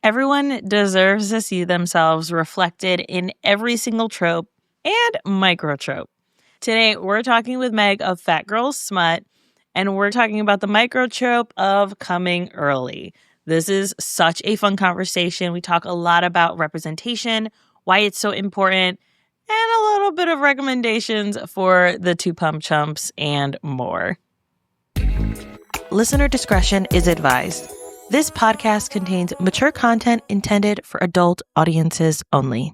Everyone deserves to see themselves reflected in every single trope and microtrope. Today, we're talking with Meg of Fat Girl Smut, and we're talking about the microtrope of coming early. This is such a fun conversation. We talk a lot about representation, why it's so important, and a little bit of recommendations for the two pump chumps and more. Listener discretion is advised. This podcast contains mature content intended for adult audiences only.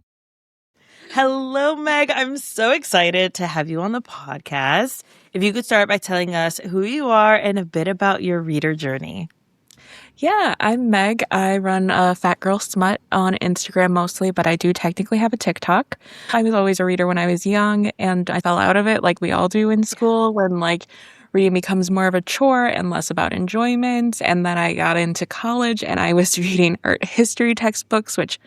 Hello, Meg. I'm so excited to have you on the podcast. If you could start by telling us who you are and a bit about your reader journey. Yeah, I'm Meg. I run Fat Girl Smut on Instagram mostly, but I do technically have a TikTok. I was always a reader when I was young, and I fell out of it like we all do in school when reading becomes more of a chore and less about enjoyment. And then I got into college and I was reading art history textbooks, which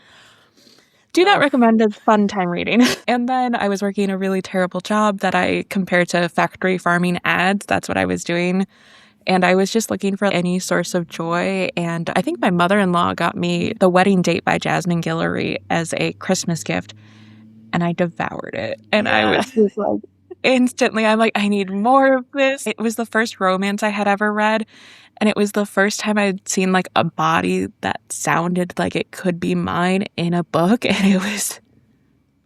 do not recommend as fun time reading. And then I was working a really terrible job that I compared to factory farming ads. That's what I was doing. And I was just looking for any source of joy. And I think my mother-in-law got me The Wedding Date by Jasmine Guillory as a Christmas gift. And I devoured it. And I was just like, instantly, I'm like, I need more of this. It was the first romance I had ever read. And it was the first time I'd seen like a body that sounded like it could be mine in a book. And it was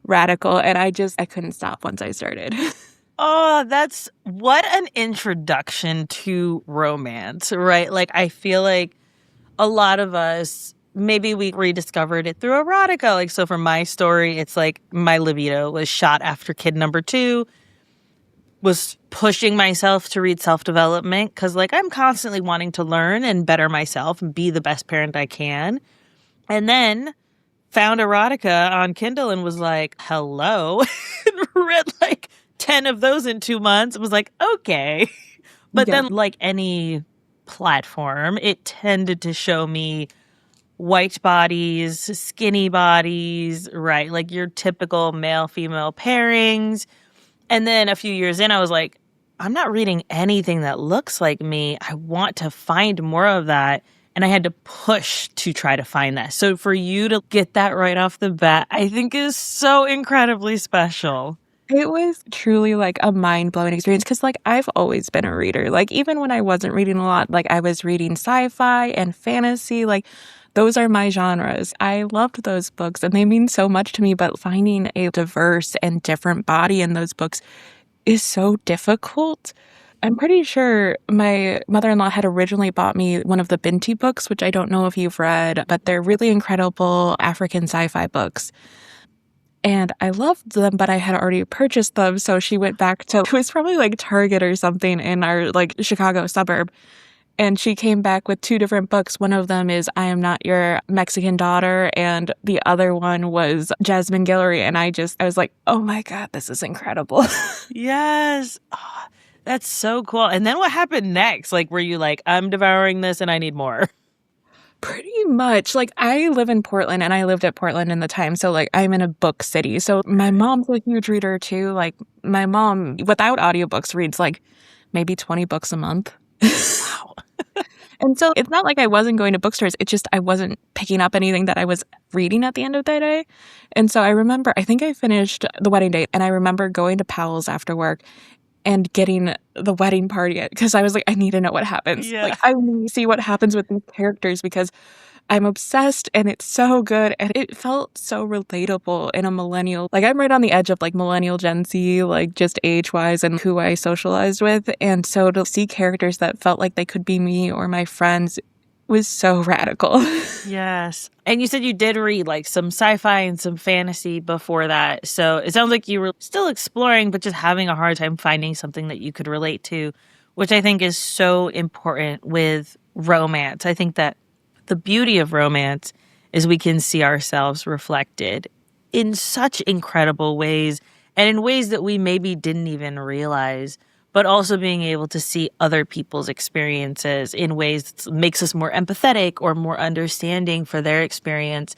radical. And I couldn't stop once I started. Oh, that's what an introduction to romance, right? Like, I feel like a lot of us, maybe we rediscovered it through erotica. Like, so for my story, it's like my libido was shot after kid number 2, was pushing myself to read self-development because, like, I'm constantly wanting to learn and better myself and be the best parent I can. And then found erotica on Kindle and was like, hello, and read like 10 of those in 2 months. It was like, okay. But then, like any platform, it tended to show me white bodies, skinny bodies, right? Like your typical male-female pairings. And then a few years in, I was like, I'm not reading anything that looks like me. I want to find more of that. And I had to push to try to find that. So for you to get that right off the bat, I think is so incredibly special. It was truly like a mind-blowing experience because like I've always been a reader. Like even when I wasn't reading a lot, like I was reading sci-fi and fantasy, like those are my genres. I loved those books and they mean so much to me, but finding a diverse and different body in those books is so difficult. I'm pretty sure my mother-in-law had originally bought me one of the Binti books, which I don't know if you've read, but they're really incredible African sci-fi books. And I loved them, but I had already purchased them. So she went back to, it was probably like Target or something in our like Chicago suburb. And she came back with 2 different books. One of them is I Am Not Your Mexican Daughter. And the other one was Jasmine Guillory. And I was like, oh my God, this is incredible. Yes. Oh, that's so cool. And then what happened next? Like, were you like, I'm devouring this and I need more? Pretty much. Like, I live in Portland and I lived at Portland in the time. So, like, I'm in a book city. So, my mom's a huge reader, too. Like, my mom, without audiobooks, reads, like, maybe 20 books a month. Wow. And so, it's not like I wasn't going to bookstores. It's just I wasn't picking up anything that I was reading at the end of the day. And so, I remember, I think I finished The Wedding Date. And I remember going to Powell's after work and getting the wedding party because I was like, I need to know what happens. Yeah. Like, I want to see what happens with these characters because I'm obsessed and it's so good. And it felt so relatable in a millennial. Like, I'm right on the edge of like millennial Gen Z, like just age-wise and who I socialized with. And so to see characters that felt like they could be me or my friends was so radical. Yes. And you said you did read like some sci-fi and some fantasy before that. So it sounds like you were still exploring, but just having a hard time finding something that you could relate to, which I think is so important with romance. I think that the beauty of romance is we can see ourselves reflected in such incredible ways and in ways that we maybe didn't even realize, but also being able to see other people's experiences in ways that makes us more empathetic or more understanding for their experience.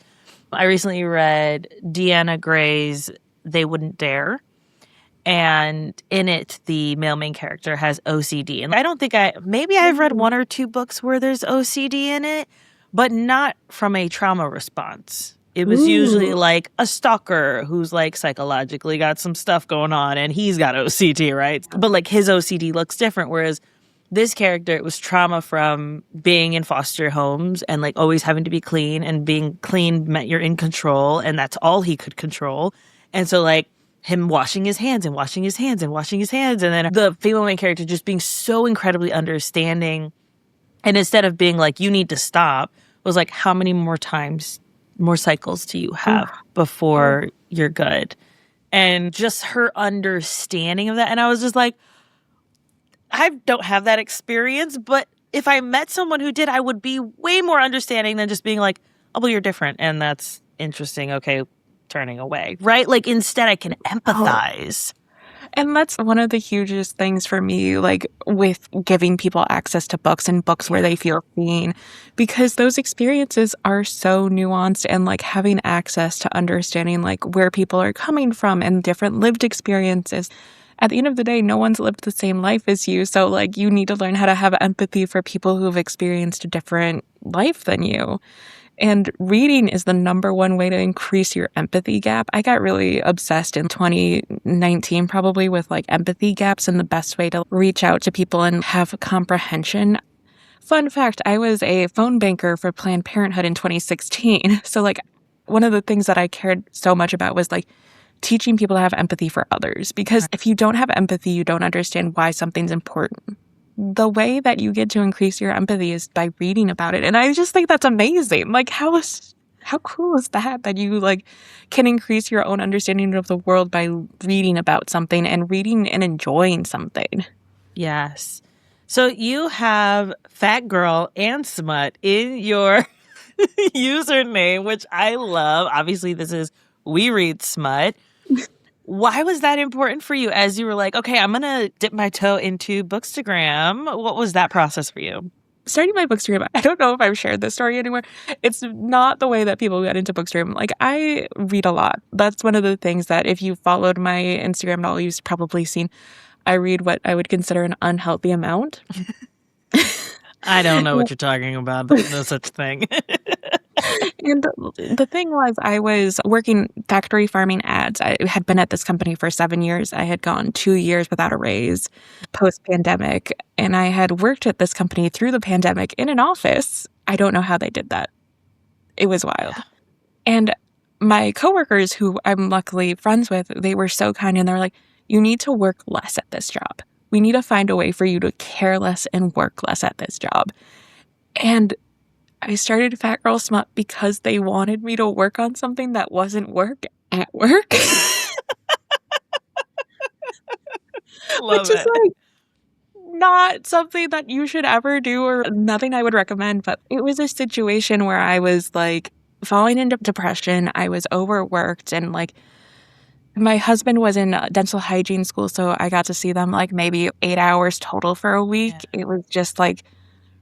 I recently read Deanna Gray's They Wouldn't Dare, and in it, the male main character has OCD. And I don't think maybe I've read 1 or 2 books where there's OCD in it, but not from a trauma response. It was usually like a stalker who's like psychologically got some stuff going on and he's got OCD, right? But like his OCD looks different. Whereas this character, it was trauma from being in foster homes and like always having to be clean, and being clean meant you're in control, and that's all he could control. And so like him washing his hands and washing his hands and washing his hands. And then the female main character just being so incredibly understanding. And instead of being like, you need to stop, was like, how many more cycles do you have before you're good? And just her understanding of that. And I was just like, I don't have that experience, but if I met someone who did, I would be way more understanding than just being like, oh, well, you're different. And that's interesting. Okay, turning away, right? Like instead I can empathize. And that's one of the hugest things for me, like with giving people access to books and books where they feel seen, because those experiences are so nuanced, and like having access to understanding like where people are coming from and different lived experiences. At the end of the day, no one's lived the same life as you. So like you need to learn how to have empathy for people who've experienced a different life than you. And reading is the number one way to increase your empathy gap. I got really obsessed in 2019 probably with like empathy gaps and the best way to reach out to people and have comprehension. Fun fact, I was a phone banker for Planned Parenthood in 2016. So like one of the things that I cared so much about was like teaching people to have empathy for others. Because if you don't have empathy, you don't understand why something's important. The way that you get to increase your empathy is by reading about it. And I just think that's amazing. Like how cool is that you like can increase your own understanding of the world by reading about something and reading and enjoying something. Yes. So you have Fat Girl and Smut in your username, which I love. Obviously, this is We Read Smut. Why was that important for you as you were like, okay, I'm going to dip my toe into Bookstagram? What was that process for you? Starting my Bookstagram, I don't know if I've shared this story anywhere. It's not the way that people get into Bookstagram. Like, I read a lot. That's one of the things that if you followed my Instagram at all, you've probably seen. I read what I would consider an unhealthy amount. I don't know what you're talking about. There's no such thing. And the thing was, I was working factory farming ads. I had been at this company for 7 years. I had gone 2 years without a raise post-pandemic. And I had worked at this company through the pandemic in an office. I don't know how they did that. It was wild. Yeah. And my coworkers, who I'm luckily friends with, they were so kind. And they were like, you need to work less at this job. We need to find a way for you to care less and work less at this job. And I started Fat Girl Smut because they wanted me to work on something that wasn't work at work. Love Which it. is like not something that you should ever do or nothing I would recommend. But it was a situation where I was like falling into depression. I was overworked, and like my husband was in dental hygiene school. So I got to see them like maybe 8 hours total for a week. Yeah. It was just like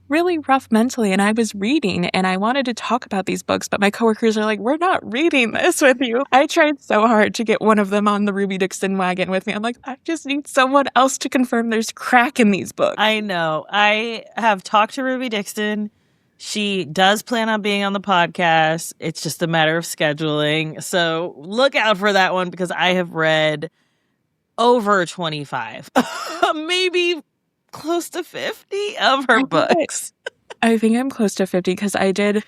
really rough mentally, and I was reading and I wanted to talk about these books, but my coworkers are like, we're not reading this with you. I tried so hard to get one of them on the Ruby Dixon wagon with me. I'm like, I just need someone else to confirm there's crack in these books. I know. I have talked to Ruby Dixon. She does plan on being on the podcast. It's just a matter of scheduling. So look out for that one, because I have read over 25, maybe close to 50 of her books. I think I'm close to 50 because I did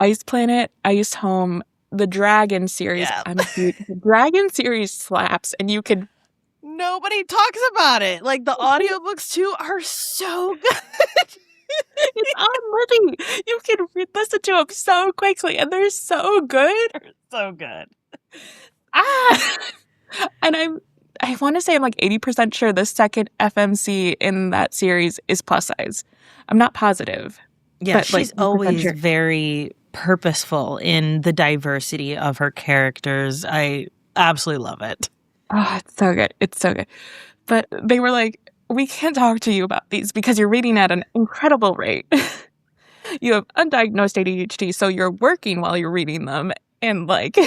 Ice Planet, Ice Home, the Dragon series. Yeah. The Dragon series slaps, and you can... Nobody talks about it. Like, the audiobooks, too, are so good. It's on Libby. You can listen to them so quickly, and they're so good. They're so good. And I want to say I'm like 80% sure the second FMC in that series is plus size. I'm not positive. Yeah, but she's like, always sure. very purposeful in the diversity of her characters. I absolutely love it. Oh, it's so good. It's so good. But they were like, we can't talk to you about these because you're reading at an incredible rate. You have undiagnosed ADHD, so you're working while you're reading them. And like,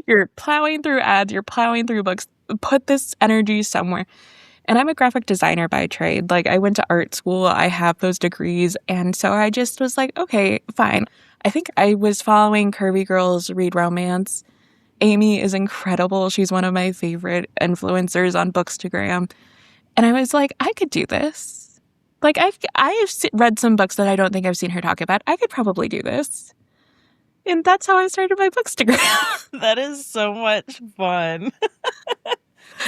you're plowing through ads, you're plowing through books. Put this energy somewhere. And I'm a graphic designer by trade. Like, I went to art school, I have those degrees. And so I just was like, okay, fine. I think I was following Curvy Girls Read Romance. Amy is incredible. She's one of my favorite influencers on Bookstagram. And I was like, I could do this. Like, I have read some books that I don't think I've seen her talk about. I could probably do this. And that's how I started my Bookstagram. That is so much fun.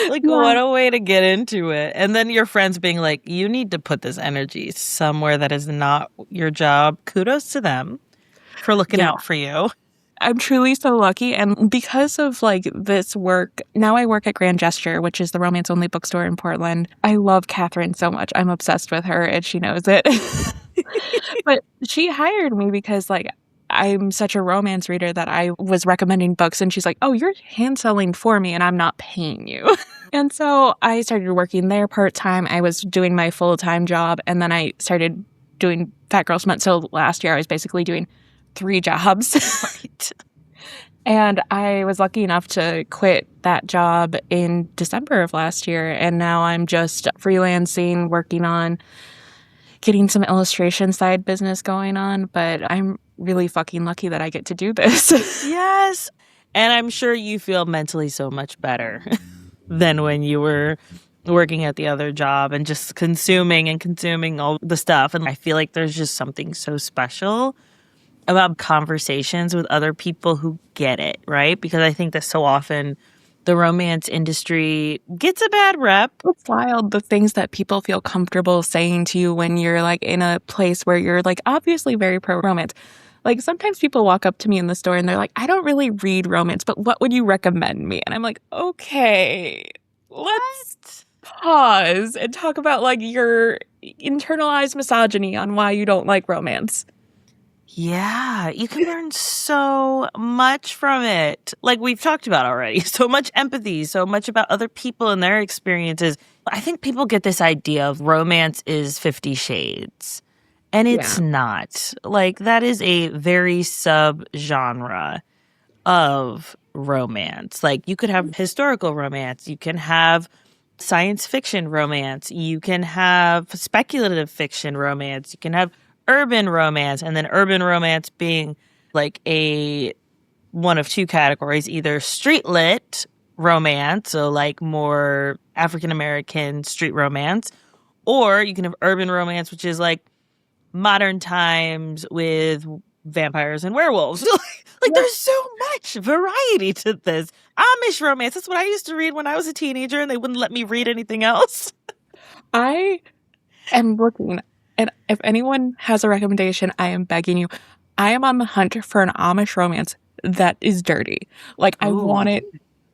Like, Yeah. what a way to get into it. And then your friends being like, you need to put this energy somewhere that is not your job. Kudos to them for looking out for you. I'm truly so lucky. And because of like this work, now I work at Grand Gesture, which is the romance only bookstore in Portland. I love Catherine so much. I'm obsessed with her and she knows it. But she hired me because like I'm such a romance reader that I was recommending books and she's like, oh, you're hand selling for me and I'm not paying you. And so I started working there part-time. I was doing my full-time job and then I started doing Fat Girl Smut. So last year I was basically doing 3 jobs. Right. And I was lucky enough to quit that job in December of last year. And now I'm just freelancing, working on getting some illustration side business going on. But I'm really fucking lucky that I get to do this. Yes. And I'm sure you feel mentally so much better than when you were working at the other job and just consuming all the stuff. And I feel like there's just something so special about conversations with other people who get it, right? Because I think that so often the romance industry gets a bad rep. It's wild, the things that people feel comfortable saying to you when you're like in a place where you're like obviously very pro romance. Like sometimes people walk up to me in the store and they're like, I don't really read romance, but what would you recommend me? And I'm like, okay, let's pause and talk about like your internalized misogyny on why you don't like romance. Yeah, you can learn so much from it. Like we've talked about already, so much empathy, so much about other people and their experiences. I think people get this idea of romance is 50 Shades, and it's not. Like that is a very sub-genre of romance. Like you could have historical romance, you can have science fiction romance, you can have speculative fiction romance, you can have urban romance, and then urban romance being like a one of 2 categories, either street lit romance, so like more African American street romance, or you can have urban romance, which is like modern times with vampires and werewolves. Like there's so much variety to this. Amish romance, that's what I used to read when I was a teenager and they wouldn't let me read anything else. I am looking. And if anyone has a recommendation, I am begging you. I am on the hunt for an Amish romance that is dirty. Like, I want it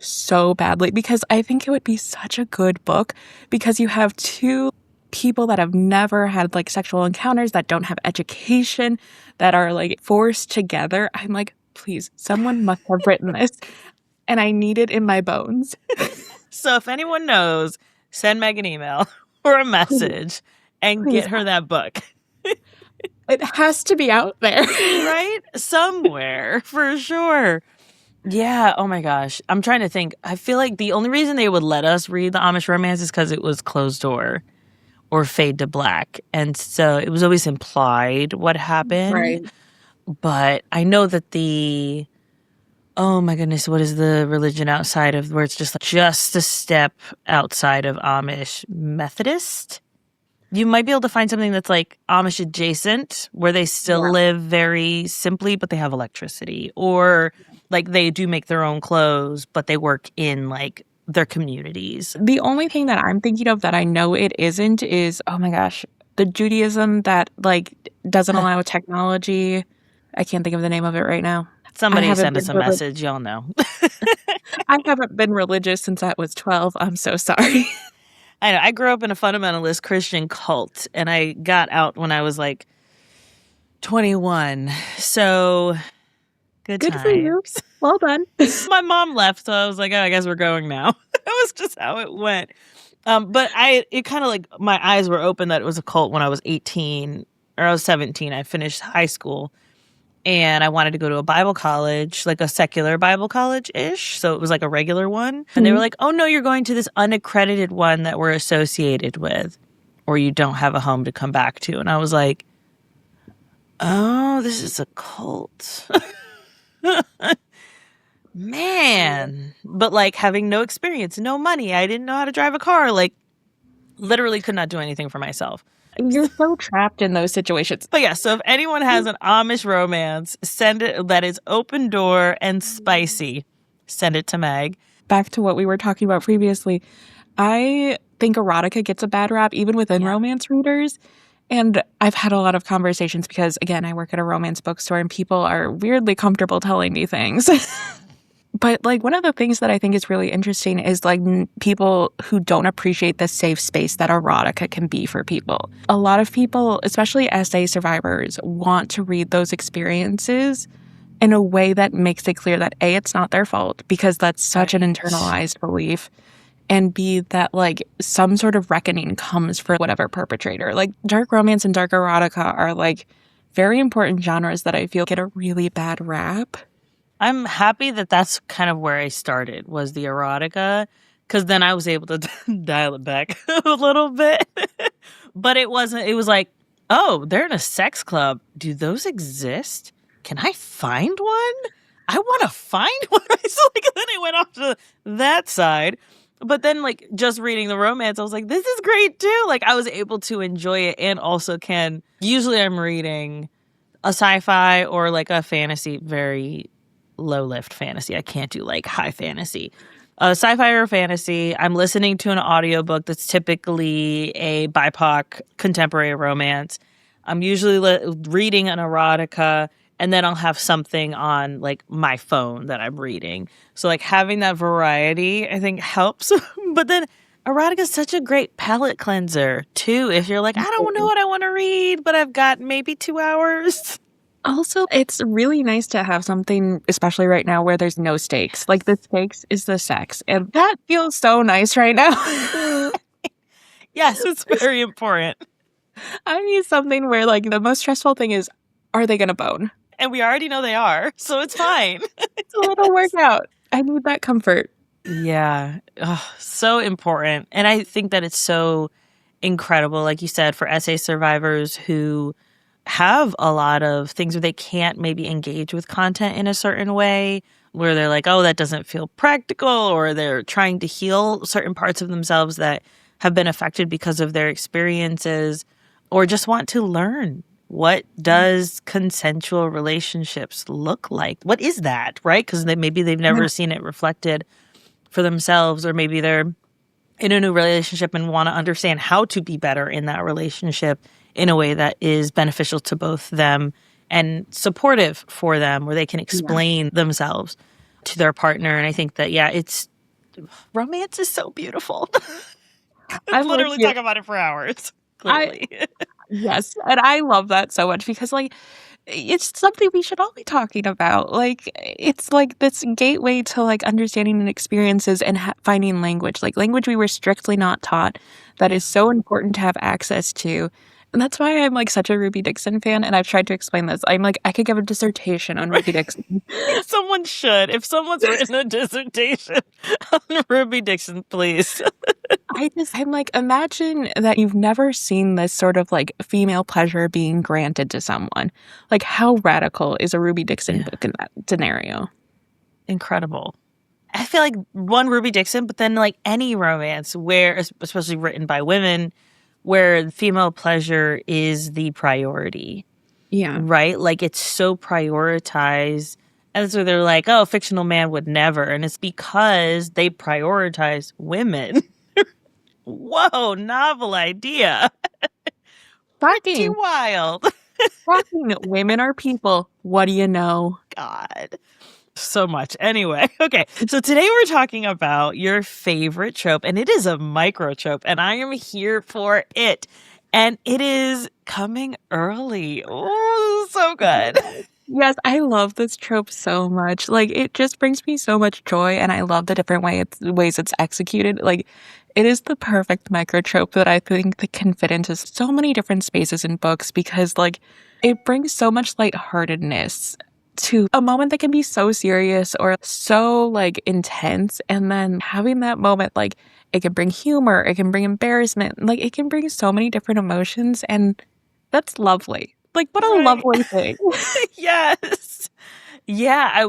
so badly because I think it would be such a good book because you have 2 people that have never had, like, sexual encounters, that don't have education, that are, like, forced together. I'm like, please, someone must have written this. And I need it in my bones. So if anyone knows, send Meg an email or a message. And get her that book. It has to be out there. Right? Somewhere, for sure. Yeah, oh my gosh. I'm trying to think. I feel like the only reason they would let us read the Amish romance is because it was closed door or fade to black. And so it was always implied what happened. Right. But I know that oh my goodness, what is the religion outside of where it's just a step outside of Amish? Methodist? You might be able to find something that's like Amish adjacent, where they still live very simply, but they have electricity. Or like they do make their own clothes, but they work in like their communities. The only thing that I'm thinking of that I know it isn't is, oh my gosh, the Judaism that like doesn't allow technology. I can't think of the name of it right now. Somebody send us a message. Y'all know. I haven't been religious since I was 12. I'm so sorry. I know. I grew up in a fundamentalist Christian cult, and I got out when I was like 21. So good times. For you. Well done. My mom left, so I was like, oh, I guess we're going now. That was just how it went. But it kind of like my eyes were open that it was a cult when I was 18 or I was 17. I finished high school. and I wanted to go to a Bible college, like a secular Bible college-ish. So it was like a regular one. And they were like, oh, no, you're going to this unaccredited one that we're associated with, or you don't have a home to come back to. And I was like, oh, this is a cult. Man. But like having no experience, no money. I didn't know how to drive a car. Like literally could not do anything for myself. You're so trapped in those situations. But yeah, so if anyone has an Amish romance, send it that is open door and spicy. Send it to Meg. Back to what we were talking about previously, I think erotica gets a bad rap even within romance readers. And I've had a lot of conversations because, again, I work at a romance bookstore and people are weirdly comfortable telling me things. But like one of the things that I think is really interesting is like people who don't appreciate the safe space that erotica can be for people. A lot of people, especially SA survivors, want to read those experiences in a way that makes it clear that A, it's not their fault because that's such an internalized belief, and B, that like some sort of reckoning comes for whatever perpetrator. Like dark romance and dark erotica are like very important genres that I feel get a really bad rap. I'm happy that that's kind of where I started, was the erotica, because then I was able to dial it back a little bit. But it was like, oh, they're in a sex club. Do those exist? Can I find one? I want to find one. So like, then I went off to that side. But then like just reading the romance, I was like, this is great too. Like I was able to enjoy it and also usually I'm reading a sci-fi or like a fantasy, very low lift fantasy. I can't do like high fantasy. Sci-fi or fantasy, I'm listening to an audiobook that's typically a BIPOC contemporary romance. I'm usually reading an erotica, and then I'll have something on like my phone that I'm reading. So like having that variety, I think helps. But then erotica is such a great palate cleanser too. If you're like, I don't know what I want to read, but I've got maybe 2 hours. Also, it's really nice to have something, especially right now, where there's no stakes. Like, the stakes is the sex. And that feels so nice right now. Yes, it's very important. I need something where, like, the most stressful thing is, are they going to bone? And we already know they are, so it's fine. So it'll work out. I need that comfort. Yeah. So important. And I think that it's so incredible, like you said, for SA survivors who have a lot of things where they can't maybe engage with content in a certain way, where they're like, oh, that doesn't feel practical, or they're trying to heal certain parts of themselves that have been affected because of their experiences, or just want to learn, what does consensual relationships look like? What is that, right? Because maybe they've never seen it reflected for themselves, or maybe they're in a new relationship and want to understand how to be better in that relationship in a way that is beneficial to both them and supportive for them, where they can explain themselves to their partner. And I think that, romance is so beautiful. I literally talk about it for hours, clearly. Yes, and I love that so much because, like, it's something we should all be talking about. Like, it's like this gateway to like understanding and experiences and finding language, like language we were strictly not taught, that is so important to have access to. And that's why I'm like such a Ruby Dixon fan. And I've tried to explain this. I'm like, I could give a dissertation on Ruby Dixon. Someone should. If someone's written a dissertation on Ruby Dixon, please. I'm like, imagine that you've never seen this sort of like female pleasure being granted to someone. Like, how radical is a Ruby Dixon book in that scenario? Incredible. I feel like one Ruby Dixon, but then like any romance where, especially written by women, where female pleasure is the priority. Yeah. Right? Like, it's so prioritized. And so they're like, oh, a fictional man would never. And it's because they prioritize women. Whoa, novel idea. Pretty wild. Fucking women are people. What do you know? God. So much. Anyway, okay. So today we're talking about your favorite trope, and it is a microtrope, and I am here for it. And it is coming early. Oh, so good. Yes, I love this trope so much. Like, it just brings me so much joy, and I love the different ways it's executed. Like, it is the perfect microtrope that I think that can fit into so many different spaces in books because, like, It brings so much lightheartedness to a moment that can be so serious or so like intense. And then having that moment, like it can bring humor, it can bring embarrassment, like it can bring so many different emotions. And that's lovely. Like, what a Right. lovely thing. Yes. Yeah,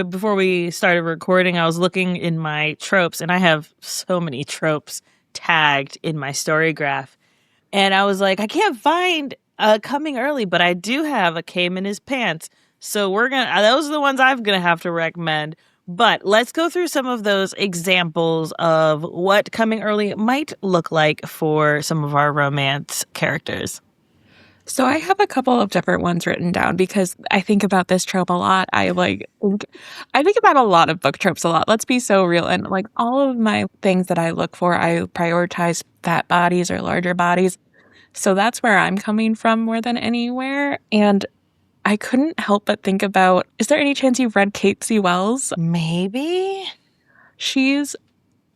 before we started recording, I was looking in my tropes, and I have so many tropes tagged in my story graph. And I was like, I can't find coming early, but I do have a came in his pants. So those are the ones I'm gonna have to recommend. But let's go through some of those examples of what coming early might look like for some of our romance characters. So I have a couple of different ones written down because I think about this trope a lot. I think about a lot of book tropes a lot. Let's be so real. And like all of my things that I look for, I prioritize fat bodies or larger bodies. So that's where I'm coming from more than anywhere. And I couldn't help but think about, is there any chance you've read Kate C. Wells? Maybe? She's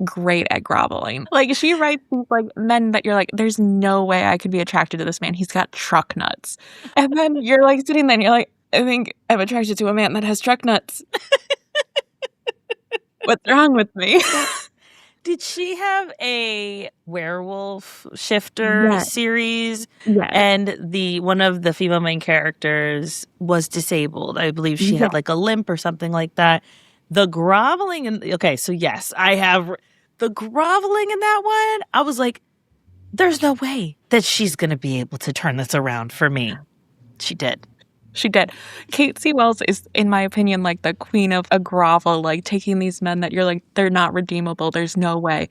great at groveling. Like she writes these like men that you're like, there's no way I could be attracted to this man. He's got truck nuts. And then you're like sitting there and you're like, I think I'm attracted to a man that has truck nuts. What's wrong with me? Did she have a werewolf shifter series? Yes. And one of the female main characters was disabled. I believe she had like a limp or something like that. The groveling so yes, I have the groveling in that one. I was like, there's no way that she's going to be able to turn this around for me. She did. She did. Kate C. Wells is, in my opinion, like the queen of a grovel, like taking these men that you're like, they're not redeemable. There's no way.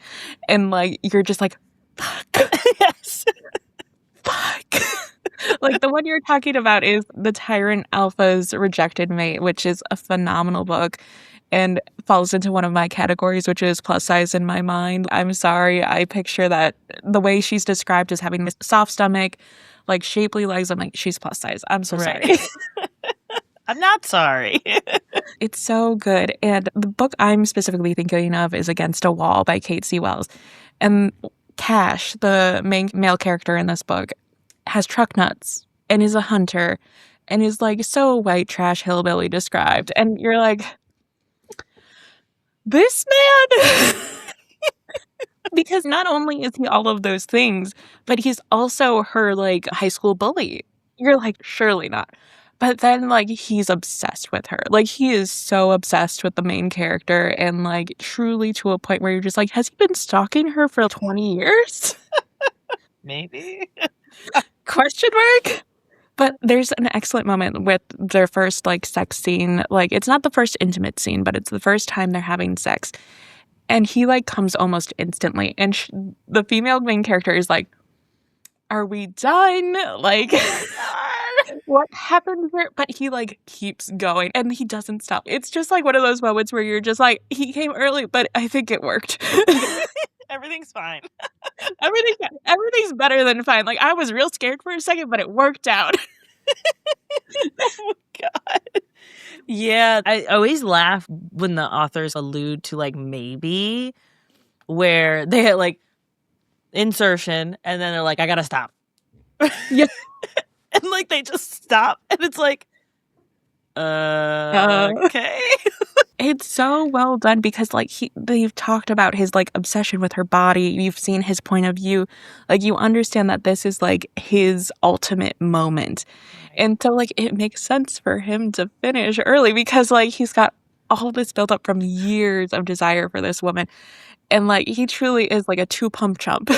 And like, you're just like, fuck. Yes. Fuck. Like the one you're talking about is The Tyrant Alpha's Rejected Mate, which is a phenomenal book and falls into one of my categories, which is plus size in my mind. I'm sorry. I picture that the way she's described as having this soft stomach, like shapely legs. I'm like, she's plus size. I'm so sorry. I'm not sorry. It's so good. And the book I'm specifically thinking of is Against a Wall by Kate C. Wells. And Cash, the main male character in this book, has truck nuts and is a hunter and is like so white trash hillbilly described. And you're like, this man? Because not only is he all of those things, but he's also her like high school bully. You're like, surely not. But then like he's obsessed with her. Like he is so obsessed with the main character and like truly to a point where you're just like, has he been stalking her for 20 years? Maybe. Question mark? But there's an excellent moment with their first like sex scene. Like it's not the first intimate scene, but it's the first time they're having sex. And he like comes almost instantly. And the female main character is like, are we done? Like, what happened here? But he like keeps going and he doesn't stop. It's just like one of those moments where you're just like, he came early, but I think it worked. Everything's fine. Everything's better than fine. Like I was real scared for a second, but it worked out. Oh my God. Yeah, I always laugh when the authors allude to like maybe where they had like insertion and then they're like, I gotta stop. Yeah. And like they just stop and it's like, okay. It's so well done because like they've talked about his like obsession with her body. You've seen his point of view. Like you understand that this is like his ultimate moment. And so like it makes sense for him to finish early because like he's got all this built up from years of desire for this woman. And like he truly is like a 2-pump chump.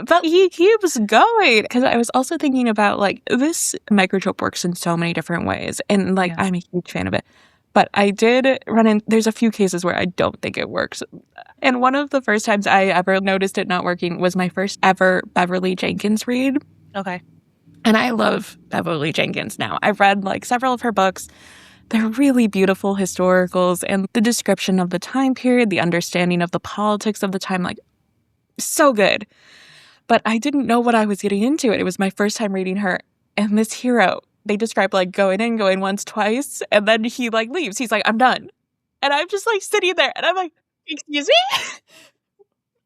But he keeps going because I was also thinking about like this microtrope works in so many different ways and like I'm a huge fan of it. But I did there's a few cases where I don't think it works. And one of the first times I ever noticed it not working was my first ever Beverly Jenkins read. Okay. And I love Beverly Jenkins now. I've read like several of her books. They're really beautiful historicals and the description of the time period, the understanding of the politics of the time, like so good. But I didn't know what I was getting into. It was my first time reading her. And this hero, they describe like going in, going once, twice, and then he like leaves. He's like, I'm done. And I'm just like sitting there and I'm like, excuse me?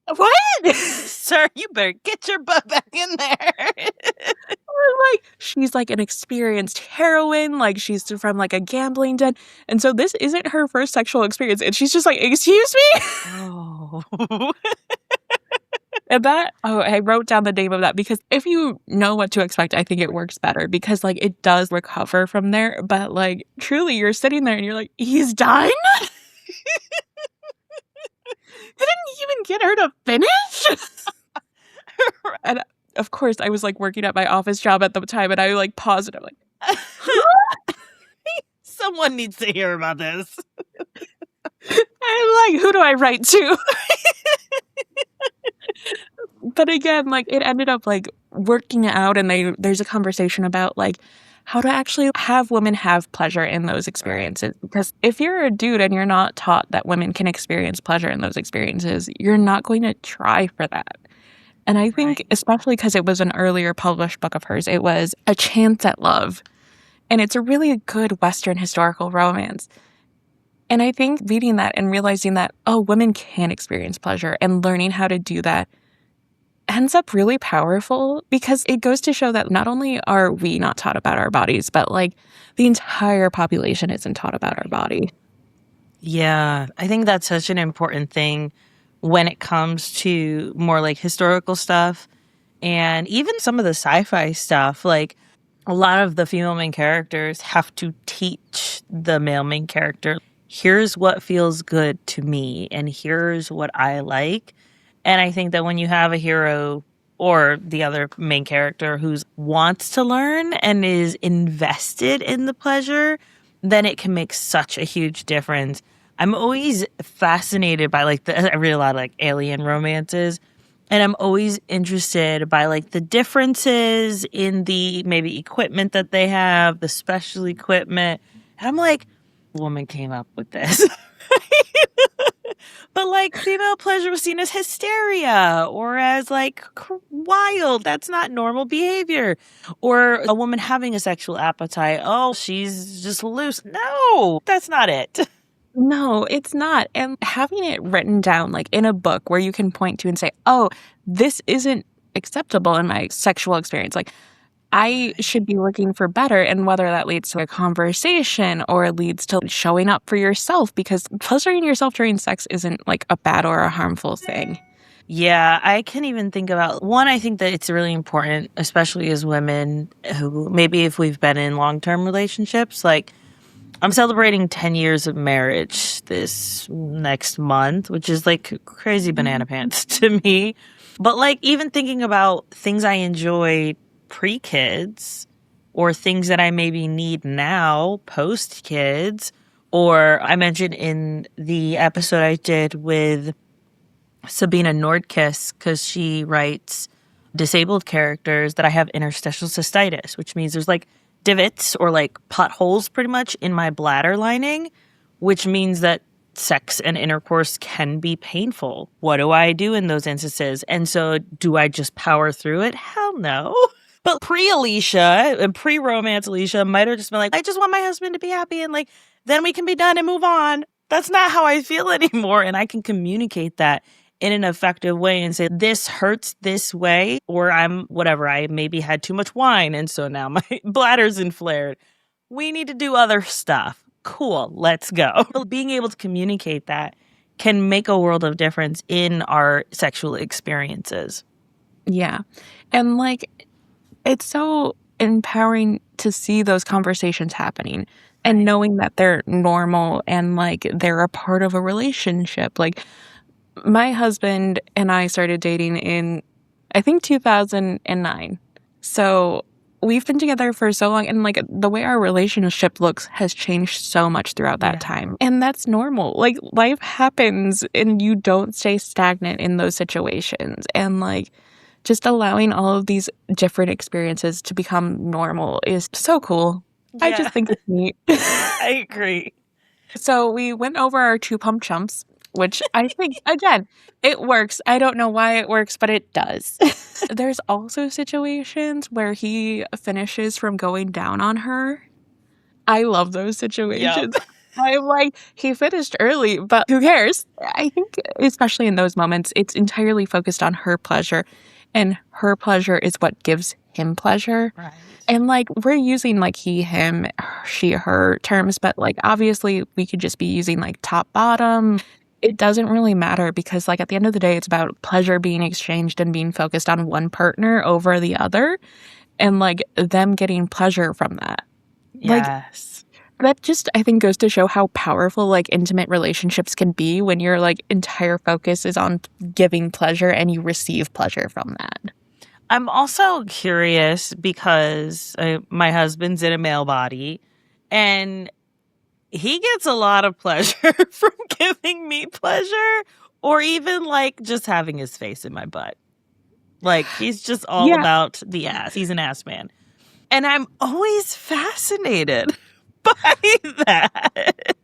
What? Sir, you better get your butt back in there. Or, like, she's, like, an experienced heroine, like, she's from, like, a gambling den, and so this isn't her first sexual experience, and she's just like, "Excuse me?" Oh. And I wrote down the name of that because if you know what to expect, I think it works better because, like, it does recover from there, but, like, truly, you're sitting there and you're like, "He's done? Didn't even get her to finish?" And, of course, I was, like, working at my office job at the time, and I, like, paused and I'm like, Someone needs to hear about this. I'm like, "Who do I write to?" But again, like, it ended up, like, working out, and there's a conversation about, like, how to actually have women have pleasure in those experiences. Right. Because if you're a dude and you're not taught that women can experience pleasure in those experiences, you're not going to try for that. And I think, right. Especially because it was an earlier published book of hers, it was A Chance at Love. And it's a really good Western historical romance. And I think reading that and realizing that, oh, women can experience pleasure and learning how to do that ends up really powerful because it goes to show that not only are we not taught about our bodies, but like the entire population isn't taught about our body. Yeah, I think that's such an important thing when it comes to more like historical stuff and even some of the sci-fi stuff. Like a lot of the female main characters have to teach the male main character, here's what feels good to me and here's what I like. And I think that when you have a hero or the other main character who wants to learn and is invested in the pleasure, then it can make such a huge difference. I'm always fascinated by I read a lot of like alien romances, and I'm always interested by like the differences in the maybe equipment that they have, the special equipment. And I'm like, woman came up with this. But like female pleasure was seen as hysteria or as like wild. That's not normal behavior. Or a woman having a sexual appetite. Oh, she's just loose. No, that's not it. No, it's not. And having it written down like in a book where you can point to and say, oh, this isn't acceptable in my sexual experience. Like I should be looking for better, and whether that leads to a conversation or leads to showing up for yourself, because pleasuring yourself during sex isn't like a bad or a harmful thing. Yeah, I can even think about one. I think that it's really important, especially as women who maybe if we've been in long-term relationships, like I'm celebrating 10 years of marriage this next month, which is like crazy banana pants to me. But like even thinking about things I enjoy pre-kids or things that I maybe need now post-kids, or I mentioned in the episode I did with Sabina Nordkiss, because she writes disabled characters, that I have interstitial cystitis, which means there's like divots or like potholes pretty much in my bladder lining, which means that sex and intercourse can be painful. What do I do in those instances? And so do I just power through it? Hell no. But pre-Alicia and pre-romance Alicia might have just been like, I just want my husband to be happy and like, then we can be done and move on. That's not how I feel anymore. And I can communicate that in an effective way and say, this hurts this way, or I'm whatever. I maybe had too much wine. And so now my bladder's inflared. We need to do other stuff. Cool. Let's go. Being able to communicate that can make a world of difference in our sexual experiences. Yeah. And like, it's so empowering to see those conversations happening and knowing that they're normal and like they're a part of a relationship. Like my husband and I started dating in, I think, 2009. So we've been together for so long, and like the way our relationship looks has changed so much throughout that time. And that's normal. Like life happens and you don't stay stagnant in those situations. And like just allowing all of these different experiences to become normal is so cool. Yeah. I just think it's neat. I agree. So we went over our 2 pump chumps, which I think, again, it works. I don't know why it works, but it does. There's also situations where he finishes from going down on her. I love those situations. Yep. I'm like, he finished early, but who cares? I think, especially in those moments, it's entirely focused on her pleasure, and her pleasure is what gives him pleasure. Right. And like, we're using like he, him, she, her terms, but like, obviously, we could just be using like top, bottom. It doesn't really matter because, like, at the end of the day, it's about pleasure being exchanged and being focused on one partner over the other, and like them getting pleasure from that. Like, Yes. that just, I think, goes to show how powerful, like, intimate relationships can be when your, like, entire focus is on giving pleasure and you receive pleasure from that. I'm also curious because my husband's in a male body, and he gets a lot of pleasure from giving me pleasure, or even like just having his face in my butt. Like, he's just all Yeah. about the ass. He's an ass man. And I'm always fascinated by that.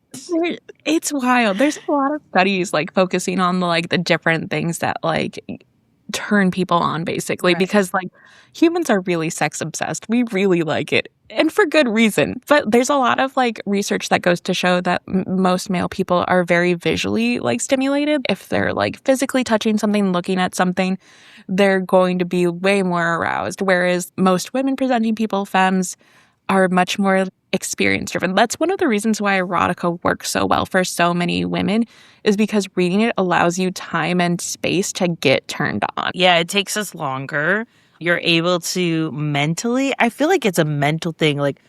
It's wild. There's a lot of studies, like, focusing on, like, the different things that, like, turn people on, basically, Right. because, like, humans are really sex obsessed. We really like it, and for good reason. But there's a lot of, like, research that goes to show that most male people are very visually, like, stimulated. If they're, like, physically touching something, looking at something, they're going to be way more aroused, whereas most women presenting people, femmes, are much more experience driven. That's one of the reasons why erotica works so well for so many women, is because reading it allows you time and space to get turned on. Yeah, it takes us longer. You're able to mentally, I feel like it's a mental thing. Like,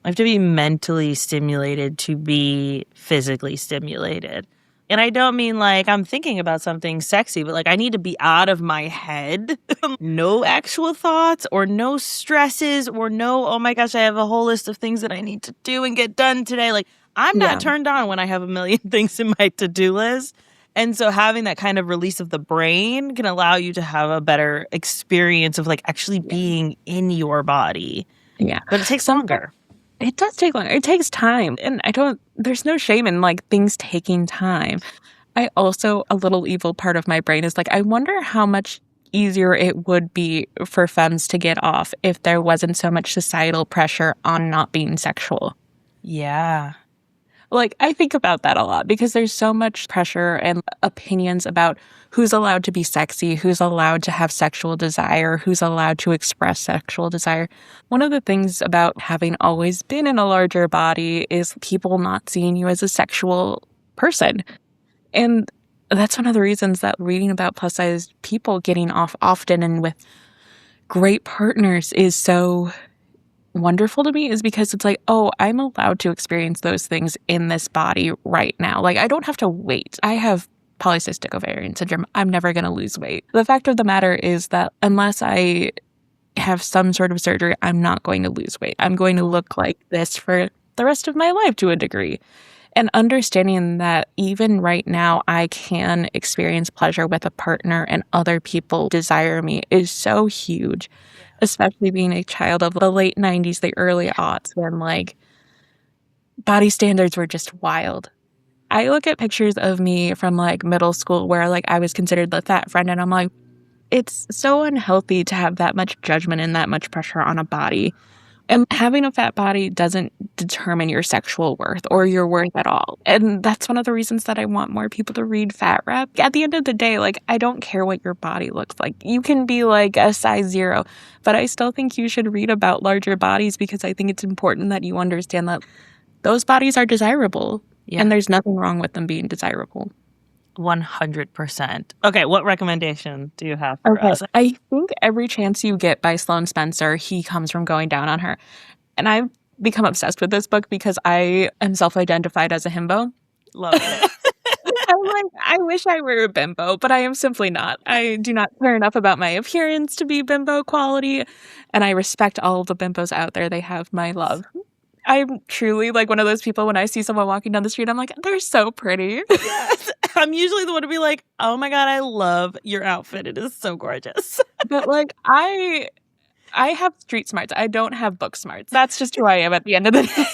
I have to be mentally stimulated to be physically stimulated. And I don't mean like I'm thinking about something sexy, but like I need to be out of my head. No actual thoughts or no stresses or no, oh my gosh, I have a whole list of things that I need to do and get done today. Like, I'm Yeah. not turned on when I have a million things in my to-do list. And so having that kind of release of the brain can allow you to have a better experience of like actually being in your body. Yeah. But it takes longer. It does take longer. It takes time. And there's no shame in, like, things taking time. I also, a little evil part of my brain is like, I wonder how much easier it would be for femmes to get off if there wasn't so much societal pressure on not being sexual. Yeah. Like, I think about that a lot because there's so much pressure and opinions about who's allowed to be sexy, who's allowed to have sexual desire, who's allowed to express sexual desire. One of the things about having always been in a larger body is people not seeing you as a sexual person. And that's one of the reasons that reading about plus-size people getting off often and with great partners is so wonderful to me, is because it's like, oh, I'm allowed to experience those things in this body right now. Like, I don't have to wait. I have polycystic ovarian syndrome. I'm never going to lose weight. The fact of the matter is that unless I have some sort of surgery, I'm not going to lose weight. I'm going to look like this for the rest of my life to a degree. And understanding that even right now, I can experience pleasure with a partner and other people desire me is so huge. Especially being a child of the late 90s, the early aughts, when, like, body standards were just wild. I look at pictures of me from, like, middle school where, like, I was considered the fat friend, and I'm like, it's so unhealthy to have that much judgment and that much pressure on a body. And having a fat body doesn't determine your sexual worth or your worth at all. And that's one of the reasons that I want more people to read Fat Rap. At the end of the day, like, I don't care what your body looks like. You can be like a size 0, but I still think you should read about larger bodies because I think it's important that you understand that those bodies are desirable. Yeah. And there's nothing wrong with them being desirable. 100%. Okay, what recommendation do you have for us? I think Every Chance You Get by Sloane Spencer, he comes from going down on her. And I've become obsessed with this book because I am self-identified as a himbo. Love it. I'm like, I wish I were a bimbo, but I am simply not. I do not care enough about my appearance to be bimbo quality, and I respect all of the bimbos out there. They have my love. I'm truly like one of those people when I see someone walking down the street, I'm like, they're so pretty. Yes. I'm usually the one to be like, oh my God, I love your outfit. It is so gorgeous. But like, I have street smarts. I don't have book smarts. That's just who I am at the end of the day.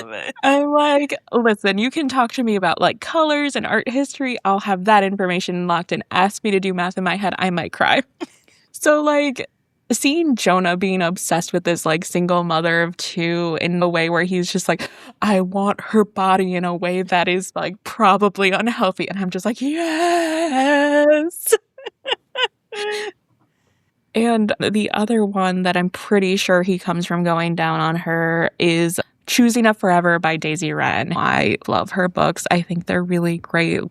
Love it. I'm like, listen, you can talk to me about like colors and art history. I'll have that information locked in. Ask me to do math in my head. I might cry. So like, seeing Jonah being obsessed with this like single mother of two in a way where he's just like, I want her body in a way that is like probably unhealthy. And I'm just like, yes. And the other one that I'm pretty sure he comes from going down on her is Choosing Up Forever by Daisy Wren. I love her books. I think they're really great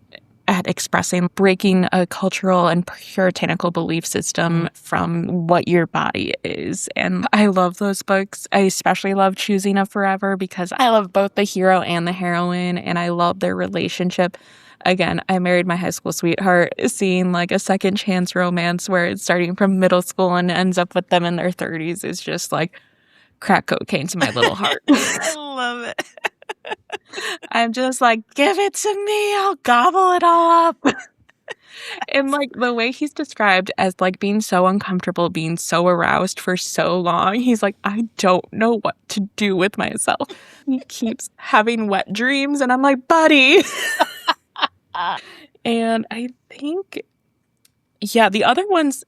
at expressing breaking a cultural and puritanical belief system from what your body is. And I love those books. I especially love Choosing Up Forever because I love both the hero and the heroine, and I love their relationship. Again, I married my high school sweetheart. Seeing like a second chance romance where it's starting from middle school and ends up with them in their 30s is just like crack cocaine to my little heart. I love it. I'm just like, give it to me. I'll gobble it all up. And like the way he's described as like being so uncomfortable, being so aroused for so long, he's like, I don't know what to do with myself. He keeps having wet dreams, and I'm like, buddy. And I think, yeah, the other ones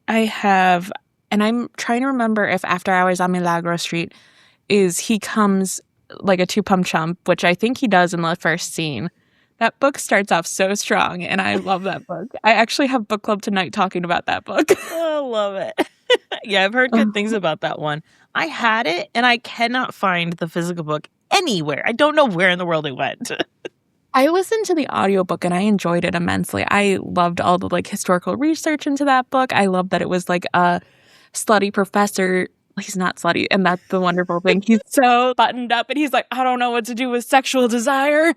I have, and I'm trying to remember if After Hours on Milagro Street is he comes like a two-pump chump, which I think he does in the first scene. That book starts off so strong, and I love that book. I actually have book club tonight talking about that book. I love it. Yeah, I've heard good things about that one. I had it, and I cannot find the physical book anywhere. I don't know where in the world it went. I listened to the audiobook and I enjoyed it immensely. I loved all the like historical research into that book. I loved that it was like a slutty professor. He's not slutty, and that's the wonderful thing. He's so buttoned up, and he's like, I don't know what to do with sexual desire.